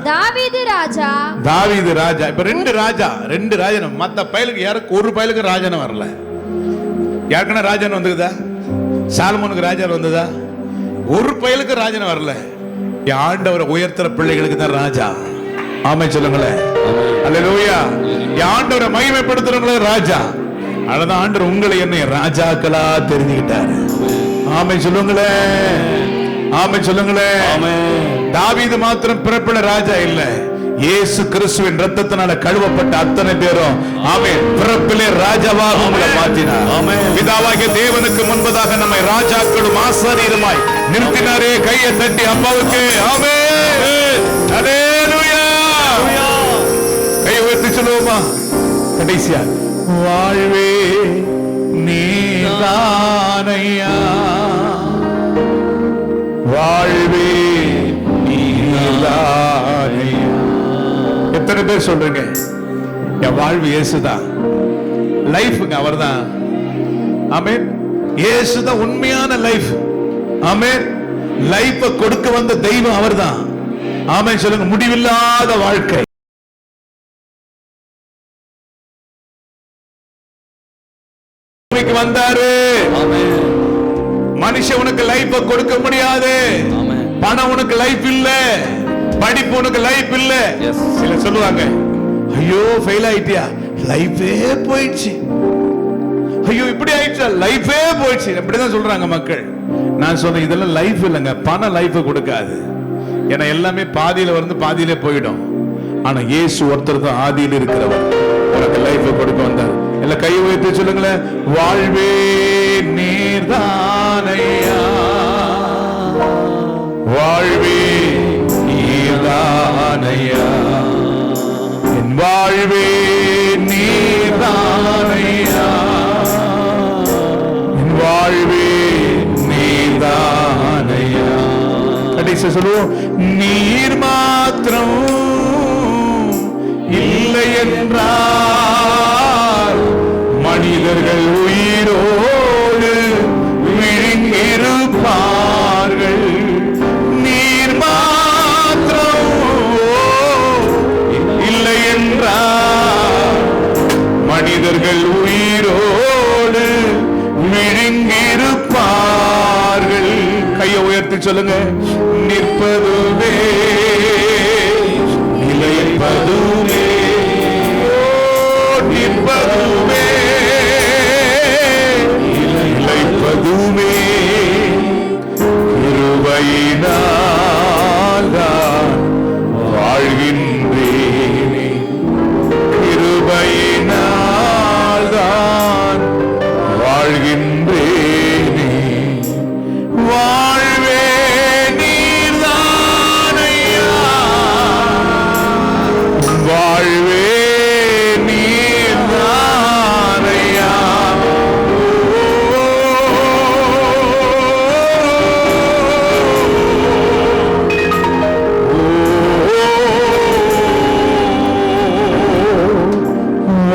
தாவீது ராஜா. தாவீது ராஜா. இப்ப 2 ராஜா, 2 ராஜன். மத்த பயலுக்கு யாருக்கு ஒரு பயலுக்கு ராஜன் வரல. யாருக்குன்னா ராஜன் வந்ததா? சாலமோனுக்கு ராஜன் வந்ததா? ஒரு பயலுக்கு ராஜன் வரல. ஆண்டவரை உயர்த்துற பிள்ளைகளுக்கு தான் ராஜா. ஆமென் சொல்லுங்களேன். அல்லேலூயா. ஆண்டவரை மகிமைப்படுத்துறவங்களே ராஜா. அதான் ஆண்டவர் உங்களை என்னை ராஜாக்களா தெரிஞ்சுக்கிட்டாரு. ஆமென் சொல்லுங்களேன். ஆமென் சொல்லுங்களேன். தாவீது மாத்திரம் பிறப்பில ராஜா இல்ல, இயேசு கிறிஸ்துவின் ரத்தத்தினால கழுவப்பட்ட அத்தனை பேரும் ஆமென் பிறப்பிலே ராஜாவாக உங்களை மாற்றினார். பிதாவாகிய தேவனுக்கு முன்பதாக நம்மை ராஜாக்களும் ஆசாரியருமாய் நிறுத்தினாரே. கையை தட்டி அப்பாவுக்கு ஆமென். ஹல்லேலூயா. கையை உயர்த்தி சொல்லுவோமா? கடைசியா வாழ்வே நீதானையா, வாழ்வே நீதானையா. எத்தனை பேர் சொல்றீங்க என் வாழ்வு இயேசுதான், லைஃப்ங்க அவர்தான். ஆமென். இயேசுதான் உண்மையான லைஃப். ஆமென். லைஃப கொடுக்க வந்த தெய்வம் அவர்தான். ஆமென் சொல்லுங்க. முடிவில்லாத வாழ்க்கை வந்தாரு. மனுஷன் உனக்கு லைஃப கொடுக்க முடியாது. பணம் உனக்கு லைஃப் இல்ல, படிப்பு உனக்கு லைஃப் இல்ல. சில சொல்லுவாங்க, ஐயோ ஃபெயில் ஆயிட்டியா, லைஃபே போயிடுச்சு. ஐயோ இப்படி ஆயிடுச்சா, லைஃபே போயிடுச்சு. அப்படிதான் சொல்றாங்க மக்கள். நான் சொன்னேன், இதெல்லாம் லைஃப் இல்லைங்க. பணம் லைஃப் கொடுக்காது. ஏன்னா எல்லாமே பாதியில வந்து பாதியிலே போயிடும். ஆனா இயேசு ஒருத்தர் தான் ஆதியில் இருக்கிறவர், உனக்கு லைஃப் கொடுக்க வந்தார். எல்லாம் கையை உயர்த்தி சொல்லுங்களேன். வாழ்வே நீர்தானையா, வாழ்வே நீர்தானையா, என் வாழ்வே நீர்தானையா, என் வாழ்வே நீர்தானையா. கடைசி சொல்லுவோம். நீர் மாத்திரம் இல்லை என்றால் மனிதர்கள் உயிரோடு விழுங்கிருப்பார்கள். நீர் மாத்திரம் இல்லை என்றால் மனிதர்கள் உயிரோடு விழுங்கிருப்பார்கள். கையை உயர்த்தி சொல்லுங்க. நிற்பதுவே நிலைப்பதுவே நிற்பதுமே இளைப்பதுமே கிருபையினால் தான் வாழ்கின்றேனே, கிருபையினால் தான் வாழ்கின்றேனே. வாழ்வே நீர்தானையா, வாழ்வே நீர்தானையா.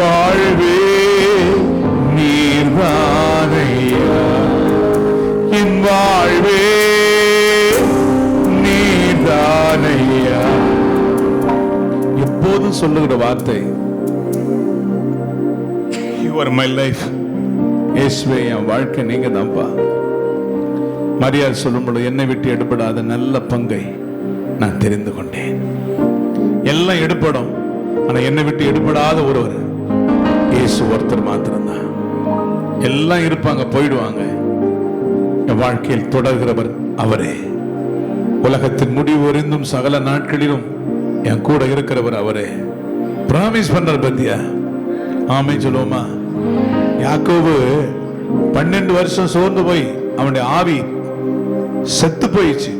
வாழ்வே நீர்தானையா, என் வாழ்வே நீர்தானையா. எப்போதும் சொல்லுகிற வார்த்தை, யூ ஆர் மை லைஃப். இயேசுவே, என் வாழ்க்கை நீங்க தான்ப்பா. மரியாதை சொல்லும் பொழுது என்னை விட்டு எடுபடாத நல்ல பங்கை நான் தெரிந்து கொண்டேன். எல்லாம் எடுப்படும், ஆனா என்னை விட்டு எடுபடாத ஒருவர் இயேசு ஒருத்தர் மாத்திரம்தான். எல்லாம் இருப்பாங்க, போயிடுவாங்க. என் வாழ்க்கையில் தொடர்கிறவர் அவரே. உலகத்தின் முடிவு வரைந்தும் சகல நாட்களிலும் என் கூட இருக்கிறவர் அவரே. பிராமிஸ் பண்றார் பத்தியா? ஆமே சொல்லுவோமா? யாக்கோபு 12 வருஷம் சோர்ந்து போய் அவனுடைய ஆவி செத்து போயிடுச்சு.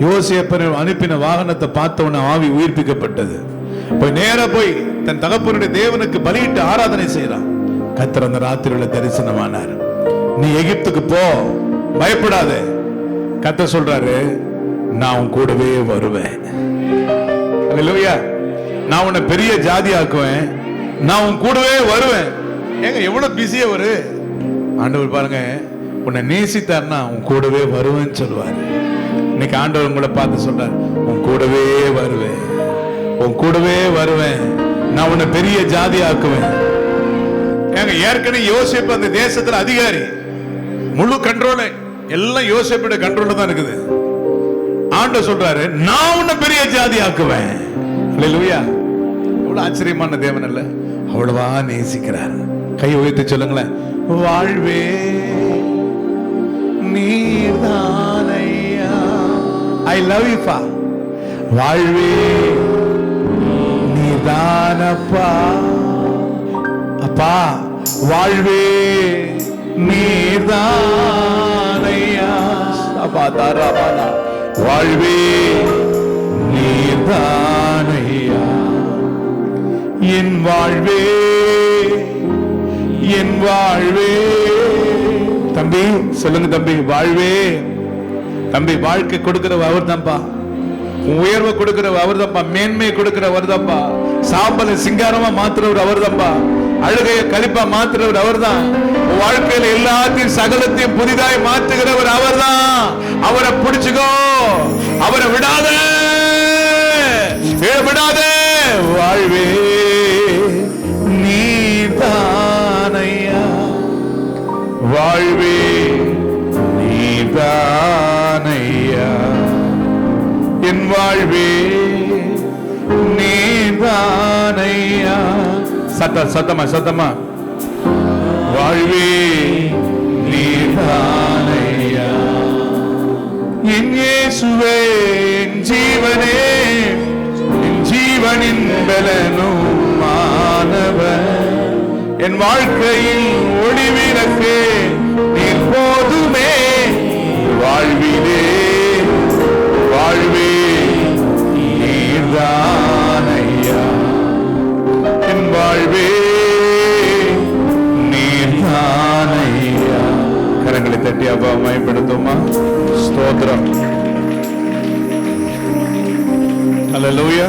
யோசேப்பனை அனுப்பின வாகனத்தை பார்த்தவன ஆவி உயிர்ப்பிக்கப்பட்டது. போய் நேரா போய் தன் தகப்பனுடைய தேவனுக்கு பலியிட்டு ஆராதனை செய்யறான். கர்த்தர் அந்த ராத்திரியில தரிசனமானார். நீ எகிப்துக்கு போ, பயப்படாத. கர்த்தர் சொல்றாரு, நான் உன் கூடவே வருவேன். அல்லேலூயா. நான் உன்னை பெரிய ஜாதி ஆக்குவேன், நான் உன் கூடவே வருவேன். ஏங்க எவ்வளவு பிஸியா வரு ஆண்டவர் பாருங்க. உன்னை நேசித்தார்னா உன் கூடவே வருவேன்னு சொல்லுவார். இன்னைக்கு ஆண்டவர் உங்களை பார்த்து சொல்றார், உன் கூடவே வருவேன், உன் கூடவே வருவேன், நான் உன்னை பெரிய ஜாதி ஆக்குவேன். ஏங்க ஏற்கனவே யோசேப்பு அந்த தேசத்துல அதிகாரி, முழு கண்ட்ரோல் எல்லாம் யோசேப்போட கண்ட்ரோல்ல தான் இருக்குது. ஆண்டவர் சொல்றாரு, நான் உன்னை பெரிய ஜாதி ஆக்குவேன். அல்லேலூயா. அவ்வளவு ஆச்சரியமான தேவன் அல்ல, அவ்வளவா நேசிக்கிறார். கை உயர்த்தி சொல்லுங்களேன், வாழ்வே நீர்தானையா. ஐ லவ் யூ பா. வாழ்வே நீர்தானப்பா. அப்பா, வாழ்வே நீர்தானையா. அப்பா தாராபானா, வாழ்வே நீர்தானையா. என் வாழ்வே, என் வாழ்வே. தம்பி சொல்லுங்க தம்பி, வாழ்வே. தம்பி, வாழ்க்கை கொடுக்கிறவ அவர் தான்ப்பா. உயர்வை கொடுக்கிறவர் அவர் தான்ப்பா. மேன்மையை கொடுக்கிறவர் தான்ப்பா. சாம்பல சிங்காரமா மாத்துறவர் அவர் தான்ப்பா. அழுகையை கழிப்பா மாத்துறவர் அவர் தான். வாழ்க்கையில எல்லாத்தையும் சகலத்தையும் புதிதாய் மாற்றுகிறவர் அவர் தான். அவரை பிடிச்சுக்கோ, அவரை விடாத, விடாத. வாழ்வே நீதானையா, வாழ்வே நீதானையா. என் வாழ்வே நீதானையா. சத்தமா சத்தமா, வாழ்வே நீதானையா. என் இயேசுவே, என் ஜீவனே, என் ஜீவனின் பலனும் மாணவன். என் வாழ்க்கையில் ஒளிவிளக்கே நீர் போதுமே. வாழ்விலே வாழ்வே நீர்தானையா. என் வாழ்வே நீர்தானையா. கரங்களை தட்டி அப்பா மயப்படுத்துமா? ஸ்தோத்திரம். அல்லேலூயா.